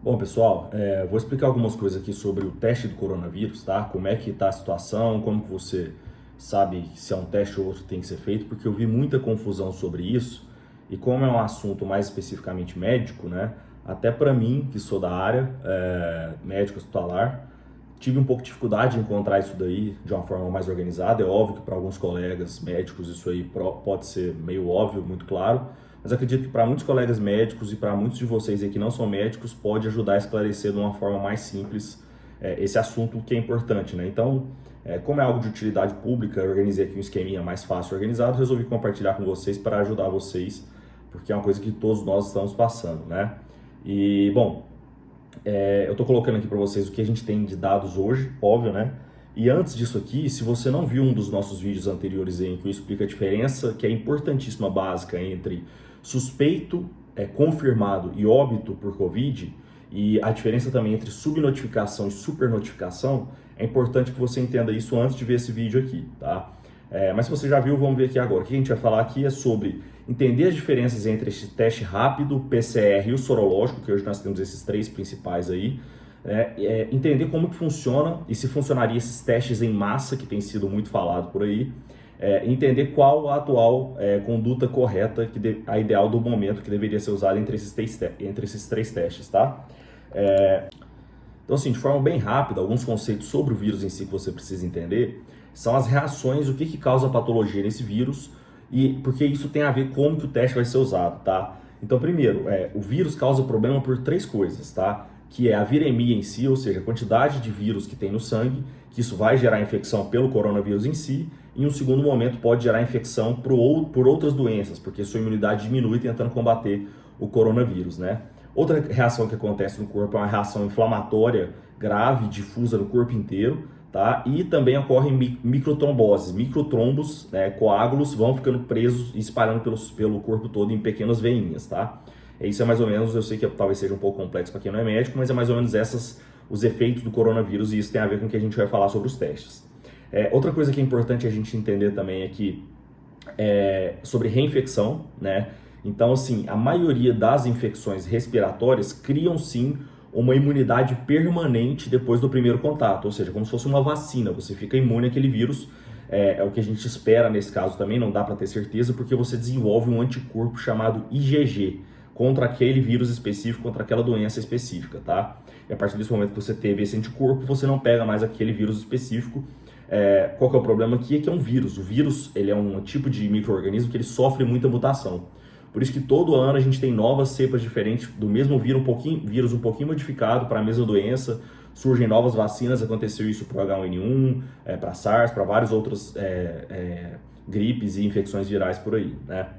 Bom, pessoal, vou explicar algumas coisas aqui sobre o teste do coronavírus, tá? Como é que tá a situação, como que você sabe se é um teste ou outro que tem que ser feito, porque eu vi muita confusão sobre isso e como é um assunto mais especificamente médico, né? Até para mim, que sou da área, médico hospitalar, tive um pouco de dificuldade em encontrar isso daí de uma forma mais organizada. É óbvio que para alguns colegas médicos isso aí pode ser meio óbvio, muito claro, mas acredito que para muitos colegas médicos e para muitos de vocês aí que não são médicos, pode ajudar a esclarecer de uma forma mais simples esse assunto que é importante, né? Então, como é algo de utilidade pública, eu organizei aqui um esqueminha mais fácil organizado, resolvi compartilhar com vocês para ajudar vocês, porque é uma coisa que todos nós estamos passando, né? E, bom, eu estou colocando aqui para vocês o que a gente tem de dados hoje, óbvio, né? E antes disso aqui, se você não viu um dos nossos vídeos anteriores em que eu explico a diferença, que é importantíssima, básica, entre suspeito, confirmado e óbito por Covid, e a diferença também entre subnotificação e supernotificação, é importante que você entenda isso antes de ver esse vídeo aqui, tá? Mas se você já viu, vamos ver aqui agora. O que a gente vai falar aqui é sobre entender as diferenças entre esse teste rápido, PCR e o sorológico, que hoje nós temos esses três principais aí, entender como que funciona e se funcionaria esses testes em massa, que tem sido muito falado por aí, entender qual a atual conduta correta, a ideal do momento que deveria ser usada entre esses três testes, tá? Então, assim, de forma bem rápida, alguns conceitos sobre o vírus em si que você precisa entender são as reações, o que causa patologia nesse vírus e porque isso tem a ver com como que o teste vai ser usado, tá? Então, primeiro, o vírus causa problema por três coisas, tá? Que é a viremia em si, ou seja, a quantidade de vírus que tem no sangue, que isso vai gerar infecção pelo coronavírus em si, e em um segundo momento pode gerar infecção por outras doenças, porque sua imunidade diminui tentando combater o coronavírus, né? Outra reação que acontece no corpo é uma reação inflamatória grave, difusa no corpo inteiro, tá? E também ocorrem microtromboses, microtrombos, né, coágulos vão ficando presos e espalhando pelo corpo todo em pequenas veinhas, tá? Isso é mais ou menos, eu sei que talvez seja um pouco complexo para quem não é médico, mas é mais ou menos os efeitos do coronavírus e isso tem a ver com o que a gente vai falar sobre os testes. Outra coisa que é importante a gente entender também é que sobre reinfecção, né? Então, assim, a maioria das infecções respiratórias criam sim uma imunidade permanente depois do primeiro contato, ou seja, como se fosse uma vacina, você fica imune àquele vírus, é o que a gente espera nesse caso também, não dá para ter certeza, porque você desenvolve um anticorpo chamado IgG contra aquele vírus específico, contra aquela doença específica, tá? E a partir desse momento que você teve esse anticorpo, você não pega mais aquele vírus específico. Qual que é o problema aqui? É que é um vírus. O vírus, ele é um tipo de micro-organismo que ele sofre muita mutação. Por isso que todo ano a gente tem novas cepas diferentes do mesmo vírus um pouquinho modificado para a mesma doença, surgem novas vacinas, aconteceu isso para o H1N1, para SARS, para várias outras gripes e infecções virais por aí, né?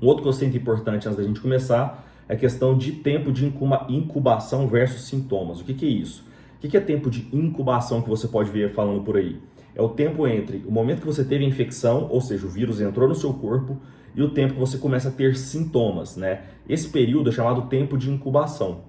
Um outro conceito importante antes da gente começar é a questão de tempo de incubação versus sintomas. O que é isso? O que é tempo de incubação que você pode ver falando por aí? É o tempo entre o momento que você teve a infecção, ou seja, o vírus entrou no seu corpo, e o tempo que você começa a ter sintomas, né? Esse período é chamado tempo de incubação.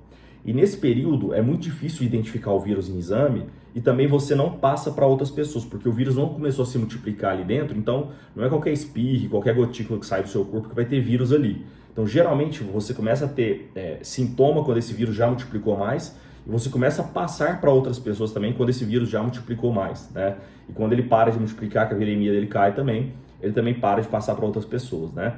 E nesse período é muito difícil identificar o vírus em exame e também você não passa para outras pessoas, porque o vírus não começou a se multiplicar ali dentro, então não é qualquer espirro, qualquer gotícula que sai do seu corpo que vai ter vírus ali. Então, geralmente, você começa a ter sintoma quando esse vírus já multiplicou mais e você começa a passar para outras pessoas também quando esse vírus já multiplicou mais, né? E quando ele para de multiplicar, que a viremia dele cai também, ele também para de passar para outras pessoas, né?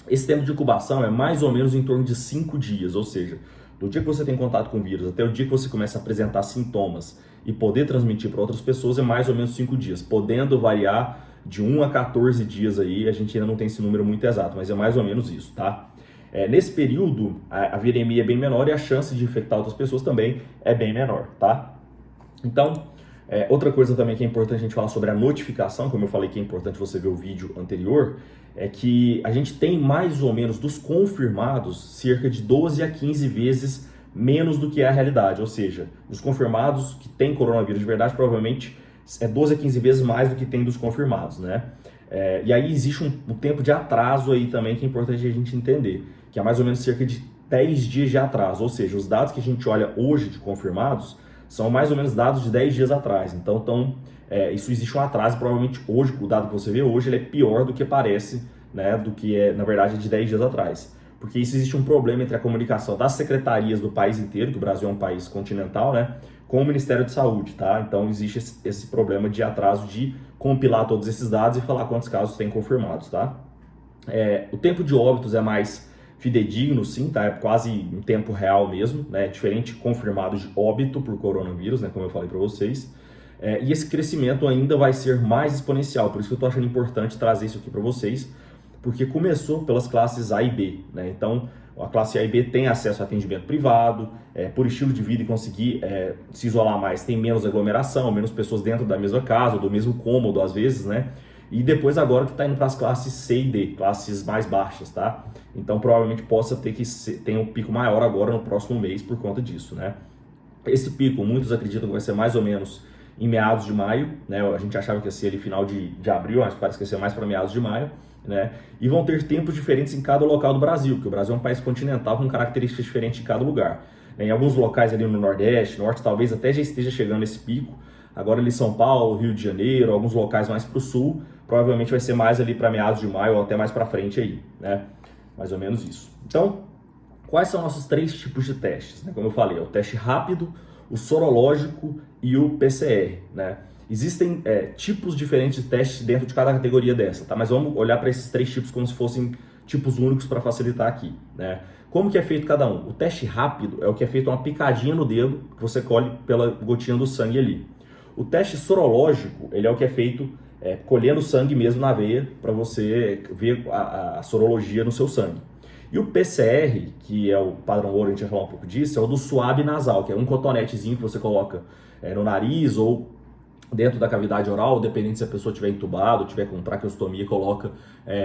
Esse tempo de incubação é mais ou menos em torno de 5 dias, ou seja, do dia que você tem contato com o vírus até o dia que você começa a apresentar sintomas e poder transmitir para outras pessoas é mais ou menos 5 dias, podendo variar de 1 a 14 dias aí, a gente ainda não tem esse número muito exato, mas é mais ou menos isso, tá? Nesse período, a viremia é bem menor e a chance de infectar outras pessoas também é bem menor, tá? Então, outra coisa também que é importante a gente falar sobre a notificação, como eu falei que é importante você ver o vídeo anterior, é que a gente tem mais ou menos dos confirmados cerca de 12 a 15 vezes menos do que é a realidade, ou seja, dos confirmados que tem coronavírus de verdade, provavelmente é 12 a 15 vezes mais do que tem dos confirmados, né? E aí existe um tempo de atraso aí também que é importante a gente entender, que é mais ou menos cerca de 10 dias de atraso, ou seja, os dados que a gente olha hoje de confirmados são mais ou menos dados de 10 dias atrás. Então, isso existe um atraso, provavelmente hoje, o dado que você vê hoje, ele é pior do que parece, né, do que na verdade, de 10 dias atrás. porque isso existe um problema entre a comunicação das secretarias do país inteiro, que o Brasil é um país continental, né, com o Ministério de Saúde, tá? Então existe esse problema de atraso de compilar todos esses dados e falar quantos casos tem confirmados, tá? O tempo de óbitos é mais fidedigno, sim, tá? É quase em tempo real mesmo, né? Diferente confirmado de óbito por coronavírus, né? Como eu falei para vocês. E esse crescimento ainda vai ser mais exponencial, por isso que eu tô achando importante trazer isso aqui para vocês, porque começou pelas classes A e B, né? Então, a classe A e B tem acesso a atendimento privado, por estilo de vida e conseguir se isolar mais, tem menos aglomeração, menos pessoas dentro da mesma casa, ou do mesmo cômodo às vezes, né? E depois agora que está indo para as classes C e D, classes mais baixas, tá? Então provavelmente possa ter que ter um pico maior agora no próximo mês por conta disso, né? Esse pico, muitos acreditam que vai ser mais ou menos em meados de maio, né? A gente achava que ia ser ali final de abril, mas parece que ia ser mais para meados de maio, né? E vão ter tempos diferentes em cada local do Brasil, porque o Brasil é um país continental com características diferentes em cada lugar. Em alguns locais ali no Nordeste, Norte, talvez até já esteja chegando esse pico. Agora ali São Paulo, Rio de Janeiro, alguns locais mais para o sul, provavelmente vai ser mais ali para meados de maio ou até mais para frente aí, né? Mais ou menos isso. Então, quais são nossos 3 tipos de testes, né? Como eu falei, é o teste rápido, o sorológico e o PCR, né? Existem tipos diferentes de testes dentro de cada categoria dessa, tá? Mas vamos olhar para esses 3 tipos como se fossem tipos únicos para facilitar aqui, né? Como que é feito cada um? O teste rápido é o que é feito uma picadinha no dedo, que você colhe pela gotinha do sangue ali. O teste sorológico, ele é o que é feito colhendo sangue mesmo na veia, para você ver a sorologia no seu sangue. E o PCR, que é o padrão ouro, a gente vai falar um pouco disso, é o do suave nasal, que é um cotonetezinho que você coloca no nariz ou dentro da cavidade oral, dependendo se a pessoa estiver entubada ou tiver com traqueostomia, coloca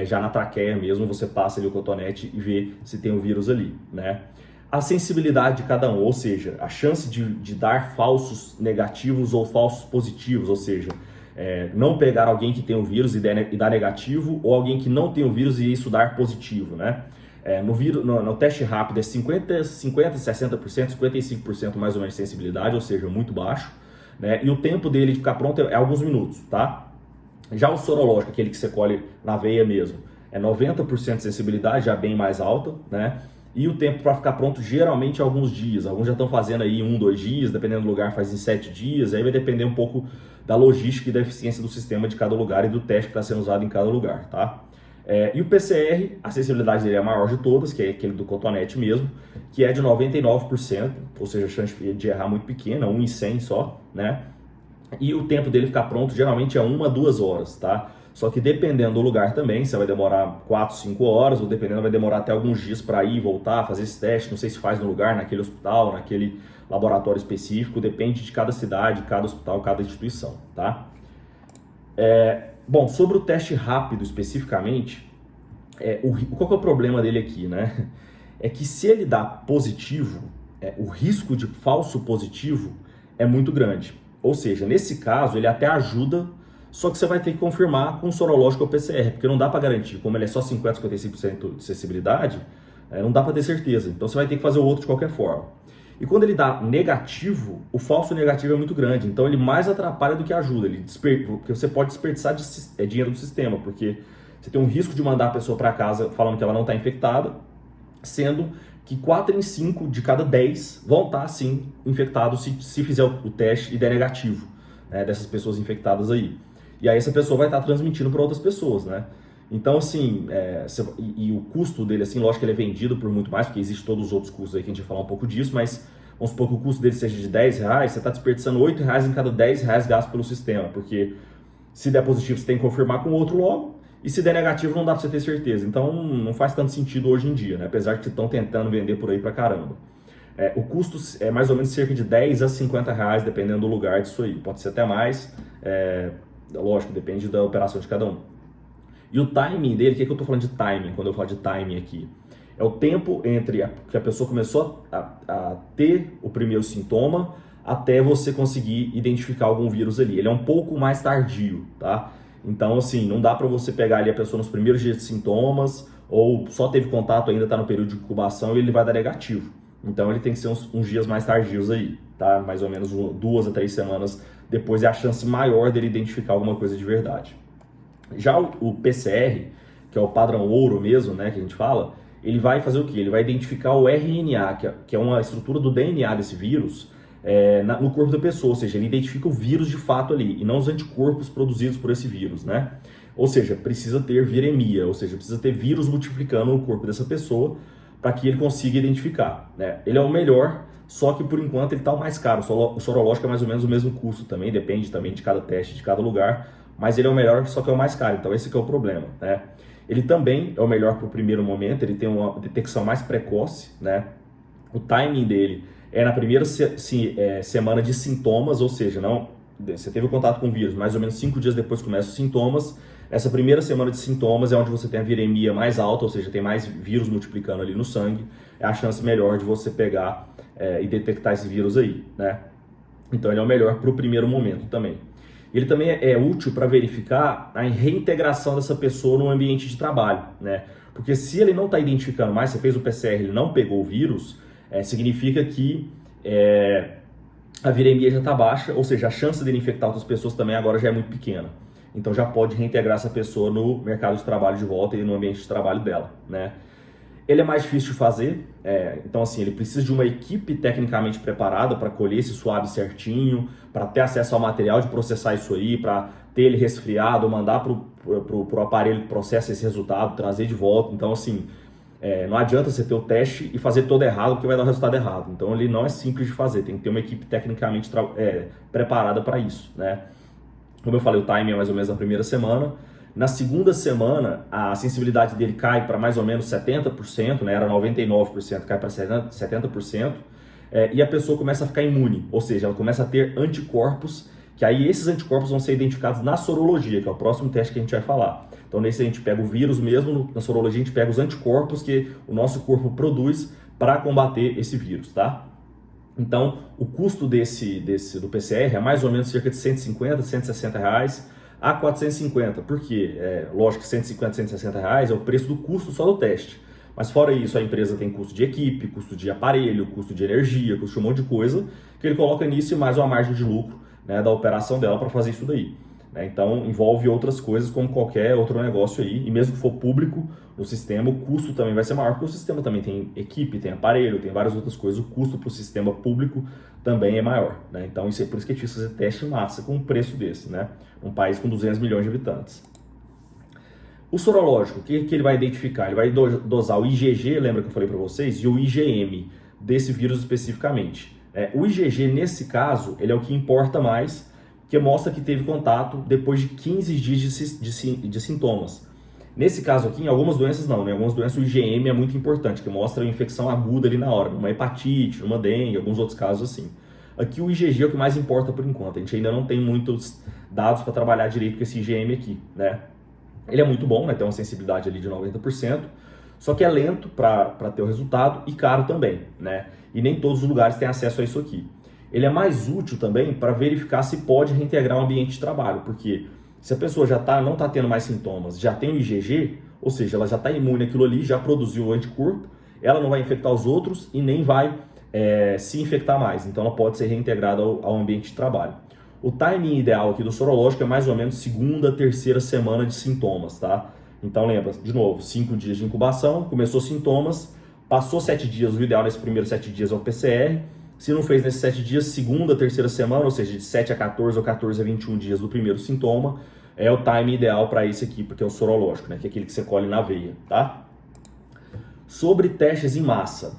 já na traqueia mesmo, você passa ali o cotonete e vê se tem o vírus ali, né? A sensibilidade de cada um, ou seja, a chance de dar falsos negativos ou falsos positivos, ou seja, não pegar alguém que tem o vírus e dar negativo, ou alguém que não tem o vírus e isso dar positivo, né? No teste rápido é 50, 60%, 55% mais ou menos de sensibilidade, ou seja, muito baixo, né? E o tempo dele de ficar pronto é alguns minutos, tá? Já o sorológico, aquele que você colhe na veia mesmo, é 90% de sensibilidade, já bem mais alta, né? E o tempo para ficar pronto geralmente é alguns dias. Alguns já estão fazendo aí 1, 2 dias, dependendo do lugar faz em 7 dias. Aí vai depender um pouco da logística e da eficiência do sistema de cada lugar e do teste que está sendo usado em cada lugar, tá? E o PCR, a sensibilidade dele é a maior de todas, que é aquele do cotonete mesmo, que é de 99%, ou seja, a chance de errar muito pequena, 1 em 100 só, né? E o tempo dele ficar pronto geralmente é 1 a 2 horas, tá? Só que dependendo do lugar também, você vai demorar 4, 5 horas, ou dependendo vai demorar até alguns dias para ir, voltar, fazer esse teste, não sei se faz no lugar, naquele hospital, naquele laboratório específico, depende de cada cidade, cada hospital, cada instituição, tá? Bom, sobre o teste rápido especificamente, qual que é o problema dele aqui, né? É que se ele dá positivo, o risco de falso positivo é muito grande. Ou seja, nesse caso, ele até ajuda, só que você vai ter que confirmar com sorológico ou PCR, porque não dá para garantir, como ele é só 50, 55% de sensibilidade, não dá para ter certeza. Então você vai ter que fazer o outro de qualquer forma. E quando ele dá negativo, o falso negativo é muito grande, então ele mais atrapalha do que ajuda, porque você pode desperdiçar dinheiro do sistema, porque você tem um risco de mandar a pessoa para casa falando que ela não está infectada, sendo que 4 em 5 de cada 10 vão estar, sim, infectados se fizer o teste e der negativo, né, dessas pessoas infectadas aí. E aí essa pessoa vai estar transmitindo para outras pessoas, né? Então, assim, e o custo dele, assim, lógico que ele é vendido por muito mais, porque existe todos os outros custos aí que a gente vai falar um pouco disso, mas vamos supor que o custo dele seja de R$10, você está desperdiçando R$8 em cada R$10 gasto pelo sistema, porque se der positivo você tem que confirmar com o outro logo, e se der negativo não dá para você ter certeza. Então não faz tanto sentido hoje em dia, né? Apesar que estão tentando vender por aí pra caramba. O custo é mais ou menos cerca de R$10 a R$50, dependendo do lugar disso aí. Pode ser até mais, lógico, depende da operação de cada um. E o timing dele, o que eu estou falando de timing, quando eu falo de timing aqui? É o tempo entre que a pessoa começou a ter o primeiro sintoma até você conseguir identificar algum vírus ali. Ele é um pouco mais tardio, tá? Então, assim, não dá para você pegar ali a pessoa nos primeiros dias de sintomas ou só teve contato, ainda está no período de incubação e ele vai dar negativo. Então, ele tem que ser uns dias mais tardios aí, tá? Mais ou menos 2 a 3 semanas depois é a chance maior dele identificar alguma coisa de verdade. Já o PCR, que é o padrão ouro mesmo, né, que a gente fala, ele vai fazer o quê? Ele vai identificar o RNA, que é uma estrutura do DNA desse vírus, no corpo da pessoa, ou seja, ele identifica o vírus de fato ali, e não os anticorpos produzidos por esse vírus, né? Ou seja, precisa ter viremia, ou seja, precisa ter vírus multiplicando no corpo dessa pessoa para que ele consiga identificar, né? Ele é o melhor, só que por enquanto ele está o mais caro. O sorológico é mais ou menos o mesmo custo também, depende também de cada teste, de cada lugar, mas ele é o melhor, só que é o mais caro, então esse que é o problema, né? Ele também é o melhor para o primeiro momento, ele tem uma detecção mais precoce, né? O timing dele é na primeira semana de sintomas, ou seja, não, você teve o contato com o vírus, mais ou menos 5 dias depois começam os sintomas. Essa primeira semana de sintomas é onde você tem a viremia mais alta, ou seja, tem mais vírus multiplicando ali no sangue, é a chance melhor de você pegar e detectar esse vírus aí, né? Então ele é o melhor para o primeiro momento também. Ele também é útil para verificar a reintegração dessa pessoa no ambiente de trabalho, né? Porque se ele não está identificando mais, você fez o PCR, ele não pegou o vírus, significa que a viremia já está baixa, ou seja, a chance dele infectar outras pessoas também agora já é muito pequena. Então já pode reintegrar essa pessoa no mercado de trabalho de volta e no ambiente de trabalho dela, né? Ele é mais difícil de fazer, então assim, ele precisa de uma equipe tecnicamente preparada para colher esse swab certinho, para ter acesso ao material de processar isso aí, para ter ele resfriado, mandar pro aparelho que processa esse resultado, trazer de volta. Então assim, não adianta você ter o teste e fazer todo errado, porque vai dar o resultado errado. Então ele não é simples de fazer, tem que ter uma equipe tecnicamente preparada para isso, né? Como eu falei, o timing é mais ou menos a primeira semana. Na segunda semana, a sensibilidade dele cai para mais ou menos 70%, né? Era 99%, cai para 70%, e a pessoa começa a ficar imune, ou seja, ela começa a ter anticorpos, que aí esses anticorpos vão ser identificados na sorologia, que é o próximo teste que a gente vai falar. Então nesse a gente pega o vírus mesmo, na sorologia a gente pega os anticorpos que o nosso corpo produz para combater esse vírus, tá? Então, o custo do PCR é mais ou menos cerca de 150, 160 reais a 450. Por quê? Lógico que 150, 160 reais é o preço do custo só do teste. Mas fora isso, a empresa tem custo de equipe, custo de aparelho, custo de energia, custo de um monte de coisa, que ele coloca nisso e mais uma margem de lucro, né, da operação dela para fazer isso daí. Então, envolve outras coisas como qualquer outro negócio aí, e mesmo que for público no sistema, o custo também vai ser maior, porque o sistema também tem equipe, tem aparelho, tem várias outras coisas, o custo para o sistema público também é maior, né? Então, isso é por isso que é difícil fazer teste em massa com um preço desse, né? Um país com 200 milhões de habitantes. O sorológico, o que ele vai identificar? Ele vai dosar o IgG, lembra que eu falei para vocês, e o IgM desse vírus especificamente. O IgG, nesse caso, ele é o que importa mais, que mostra que teve contato depois de 15 dias de sintomas. Nesse caso aqui, em algumas doenças não, né? Em algumas doenças o IgM é muito importante, que mostra a infecção aguda ali na hora, uma hepatite, uma dengue, alguns outros casos assim. Aqui o IgG é o que mais importa por enquanto, a gente ainda não tem muitos dados para trabalhar direito com esse IgM aqui, né? Ele é muito bom, né? Tem uma sensibilidade ali de 90%, só que é lento para ter o resultado e caro também, né? E nem todos os lugares têm acesso a isso aqui. Ele é mais útil também para verificar se pode reintegrar o ambiente de trabalho, porque se a pessoa não está tendo mais sintomas, já tem o IgG, ou seja, ela já está imune àquilo ali, já produziu o anticorpo, ela não vai infectar os outros e nem vai se infectar mais, então ela pode ser reintegrada ao ambiente de trabalho. O timing ideal aqui do sorológico é mais ou menos segunda, terceira semana de sintomas, tá? Então lembra, de novo, 5 dias de incubação, começou sintomas, passou 7 dias, o ideal nesses primeiros 7 dias é o PCR. Se não fez nesses 7 dias, segunda, terceira semana, ou seja, de 7 a 14 ou 14 a 21 dias do primeiro sintoma, é o time ideal para esse aqui, porque é o sorológico, né? Que é aquele que você colhe na veia, tá? Sobre testes em massa,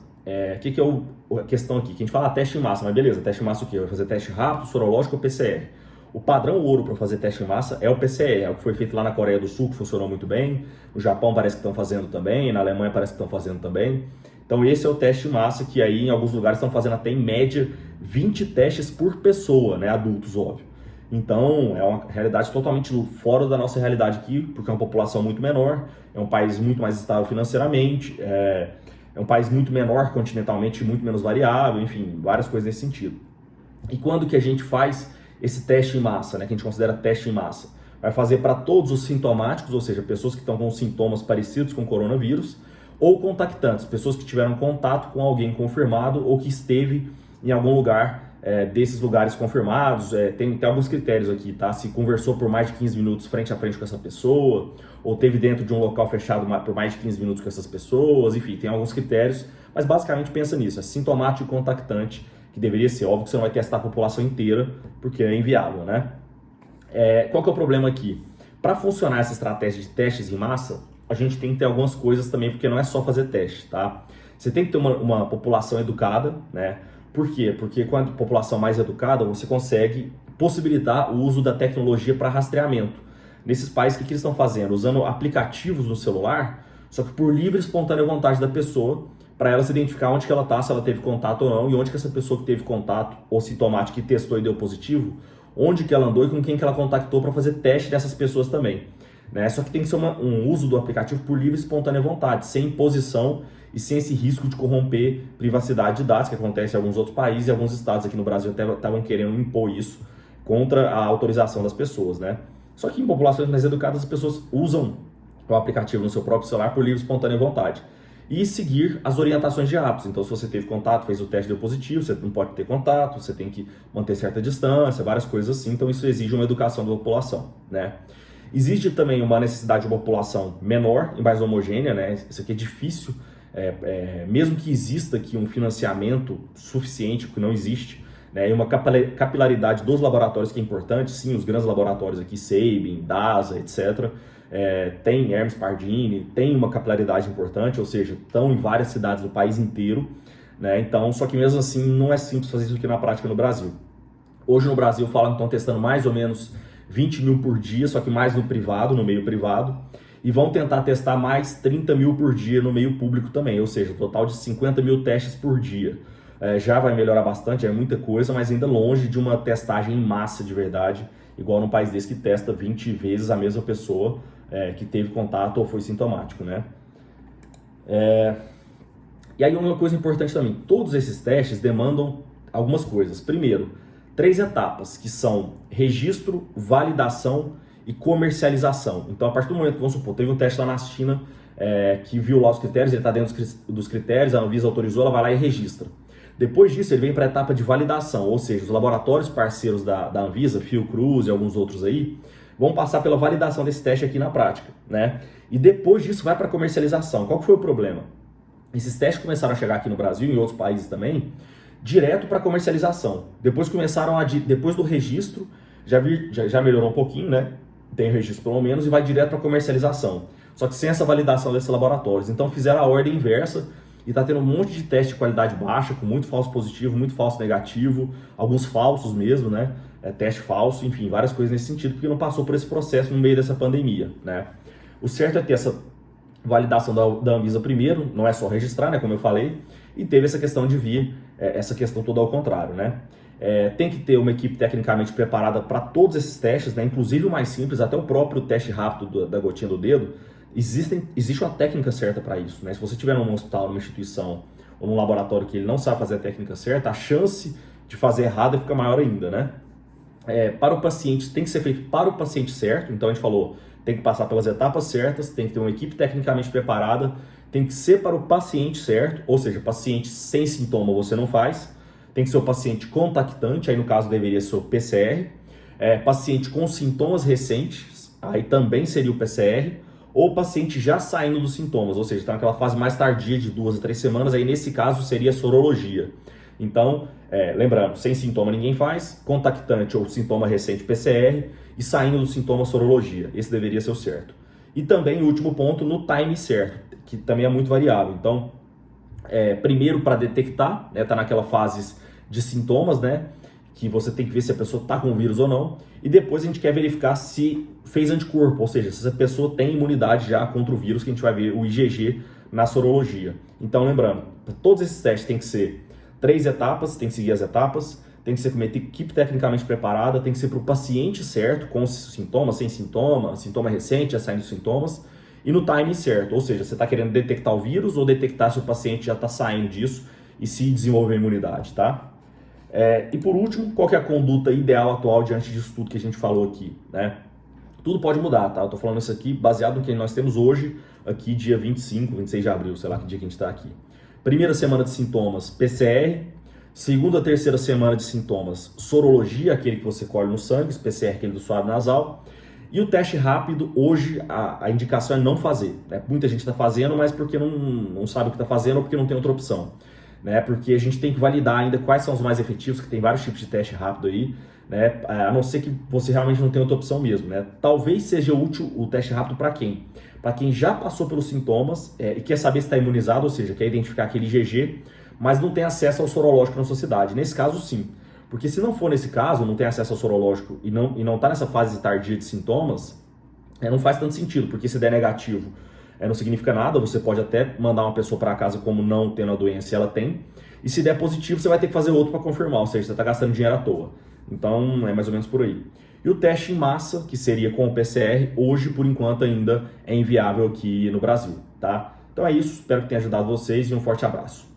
que é a questão aqui? Que a gente fala teste em massa, mas beleza, teste em massa o quê? Vai fazer teste rápido, sorológico ou PCR? O padrão ouro para fazer teste em massa é o PCR, é o que foi feito lá na Coreia do Sul, que funcionou muito bem, no Japão parece que estão fazendo também, na Alemanha parece que estão fazendo também. Então esse é o teste em massa, que aí em alguns lugares estão fazendo até em média 20 testes por pessoa, né? Adultos, óbvio. Então é uma realidade totalmente fora da nossa realidade aqui, porque é uma população muito menor, é um país muito mais estável financeiramente, é um país muito menor continentalmente, muito menos variável, enfim, várias coisas nesse sentido. E quando que a gente faz esse teste em massa, né? Que a gente considera teste em massa? Vai fazer para todos os sintomáticos, ou seja, pessoas que estão com sintomas parecidos com coronavírus, ou contactantes, pessoas que tiveram contato com alguém confirmado ou que esteve em algum lugar desses lugares confirmados, tem alguns critérios aqui, tá? Se conversou por mais de 15 minutos frente a frente com essa pessoa, ou teve dentro de um local fechado por mais de 15 minutos com essas pessoas, enfim, tem alguns critérios, mas basicamente pensa nisso, é sintomático e contactante, que deveria ser. Óbvio que você não vai testar a população inteira, porque é inviável, né? Qual que é o problema aqui? Para funcionar essa estratégia de testes em massa, a gente tem que ter algumas coisas também, porque não é só fazer teste, tá? Você tem que ter uma população educada, né? Por quê? Porque com a população mais educada, você consegue possibilitar o uso da tecnologia para rastreamento. Nesses países, o que eles estão fazendo? Usando aplicativos no celular, só que por livre e espontânea vontade da pessoa, para ela se identificar onde que ela está, se ela teve contato ou não, e onde que essa pessoa que teve contato ou sintomático que testou e deu positivo, onde que ela andou e com quem que ela contactou para fazer teste dessas pessoas também. Né? Só que tem que ser um uso do aplicativo por livre e espontânea vontade, sem imposição e sem esse risco de corromper privacidade de dados, que acontece em alguns outros países e alguns estados aqui no Brasil até estavam querendo impor isso contra a autorização das pessoas, né? Só que em populações mais educadas as pessoas usam o aplicativo no seu próprio celular por livre e espontânea vontade. E seguir as orientações de hábitos. Então, se você teve contato, fez o teste, deu positivo, você não pode ter contato, você tem que manter certa distância, várias coisas assim. Então, isso exige uma educação da população, né? Existe também uma necessidade de uma população menor e mais homogênea, né? Isso aqui é difícil, mesmo que exista aqui um financiamento suficiente, que não existe, né? E uma capilaridade dos laboratórios que é importante, sim, os grandes laboratórios aqui, Sabin, DASA, etc., tem Hermes Pardini, tem uma capilaridade importante, ou seja, estão em várias cidades do país inteiro, né? Então, só que mesmo assim não é simples fazer isso aqui na prática no Brasil. Hoje no Brasil falam que estão testando mais ou menos 20 mil por dia, só que mais no privado, no meio privado, e vão tentar testar mais 30 mil por dia no meio público também, ou seja, um total de 50 mil testes por dia. Já vai melhorar bastante, é muita coisa, mas ainda longe de uma testagem em massa de verdade, igual num país desse que testa 20 vezes a mesma pessoa que teve contato ou foi sintomático, né? E aí uma coisa importante também, todos esses testes demandam algumas coisas. Primeiro, 3 etapas, que são registro, validação e comercialização. Então, a partir do momento que, vamos supor, teve um teste lá na China que viu lá os critérios, ele está dentro dos critérios, a Anvisa autorizou, ela vai lá e registra. Depois disso, ele vem para a etapa de validação, ou seja, os laboratórios parceiros da Anvisa, Fiocruz e alguns outros aí, vão passar pela validação desse teste aqui na prática, né? E depois disso vai para a comercialização. Qual que foi o problema? Esses testes começaram a chegar aqui no Brasil e em outros países também, direto para comercialização. Depois depois do registro, já melhorou um pouquinho, né? Tem registro pelo menos e vai direto para comercialização. Só que sem essa validação desses laboratórios. Então fizeram a ordem inversa e está tendo um monte de teste de qualidade baixa, com muito falso positivo, muito falso negativo, alguns falsos mesmo, né? Teste falso, enfim, várias coisas nesse sentido, porque não passou por esse processo no meio dessa pandemia, né? O certo é ter essa validação da Anvisa primeiro, não é só registrar, né, como eu falei, e teve essa questão de vir, essa questão toda ao contrário, né? Tem que ter uma equipe tecnicamente preparada para todos esses testes, né? Inclusive o mais simples, até o próprio teste rápido da gotinha do dedo, existe uma técnica certa para isso, né? Se você estiver num hospital, numa instituição ou num laboratório que ele não sabe fazer a técnica certa, a chance de fazer errado fica maior ainda, né? Para o paciente, tem que ser feito para o paciente certo, então a gente falou, tem que passar pelas etapas certas, tem que ter uma equipe tecnicamente preparada, tem que ser para o paciente certo, ou seja, paciente sem sintoma você não faz, tem que ser o paciente contactante, aí no caso deveria ser o PCR, paciente com sintomas recentes, aí também seria o PCR, ou paciente já saindo dos sintomas, ou seja, está naquela fase mais tardia de 2 a 3 semanas, aí nesse caso seria sorologia. Então, lembrando, sem sintoma ninguém faz, contactante ou sintoma recente PCR e saindo do sintoma sorologia. Esse deveria ser o certo. E também o último ponto, no time certo, que também é muito variável. Então, primeiro para detectar, tá naquela fase de sintomas, né, que você tem que ver se a pessoa está com o vírus ou não. E depois a gente quer verificar se fez anticorpo, ou seja, se essa pessoa tem imunidade já contra o vírus, que a gente vai ver o IgG na sorologia. Então, lembrando, todos esses testes tem que ser 3 etapas, tem que seguir as etapas, tem que ser com uma equipe tecnicamente preparada, tem que ser para o paciente certo, com sintomas, sem sintoma, sintoma recente, já saindo dos sintomas, e no time certo, ou seja, você está querendo detectar o vírus ou detectar se o paciente já está saindo disso e se desenvolver imunidade, tá? E por último, qual que é a conduta ideal atual diante disso tudo que a gente falou aqui, né? Tudo pode mudar, tá? Eu tô falando isso aqui baseado no que nós temos hoje, aqui dia 25, 26 de abril, sei lá que dia que a gente está aqui. Primeira semana de sintomas, PCR. Segunda, terceira semana de sintomas, sorologia, aquele que você colhe no sangue, PCR, aquele do suave nasal. E o teste rápido, hoje a indicação é não fazer. Né? Muita gente está fazendo, mas porque não sabe o que está fazendo ou porque não tem outra opção. Né? Porque a gente tem que validar ainda quais são os mais efetivos, que tem vários tipos de teste rápido aí, né? A não ser que você realmente não tenha outra opção mesmo. Né? Talvez seja útil o teste rápido para quem? Para quem já passou pelos sintomas e quer saber se está imunizado, ou seja, quer identificar aquele IgG, mas não tem acesso ao sorológico na sociedade. Nesse caso, sim. Porque se não for nesse caso, não tem acesso ao sorológico e não está nessa fase tardia de sintomas, não faz tanto sentido, porque se der negativo, não significa nada, você pode até mandar uma pessoa para casa como não tendo a doença e ela tem, e se der positivo, você vai ter que fazer outro para confirmar, ou seja, você está gastando dinheiro à toa. Então, é mais ou menos por aí. E o teste em massa, que seria com o PCR, hoje, por enquanto, ainda é inviável aqui no Brasil, tá? Então é isso, espero que tenha ajudado vocês e um forte abraço.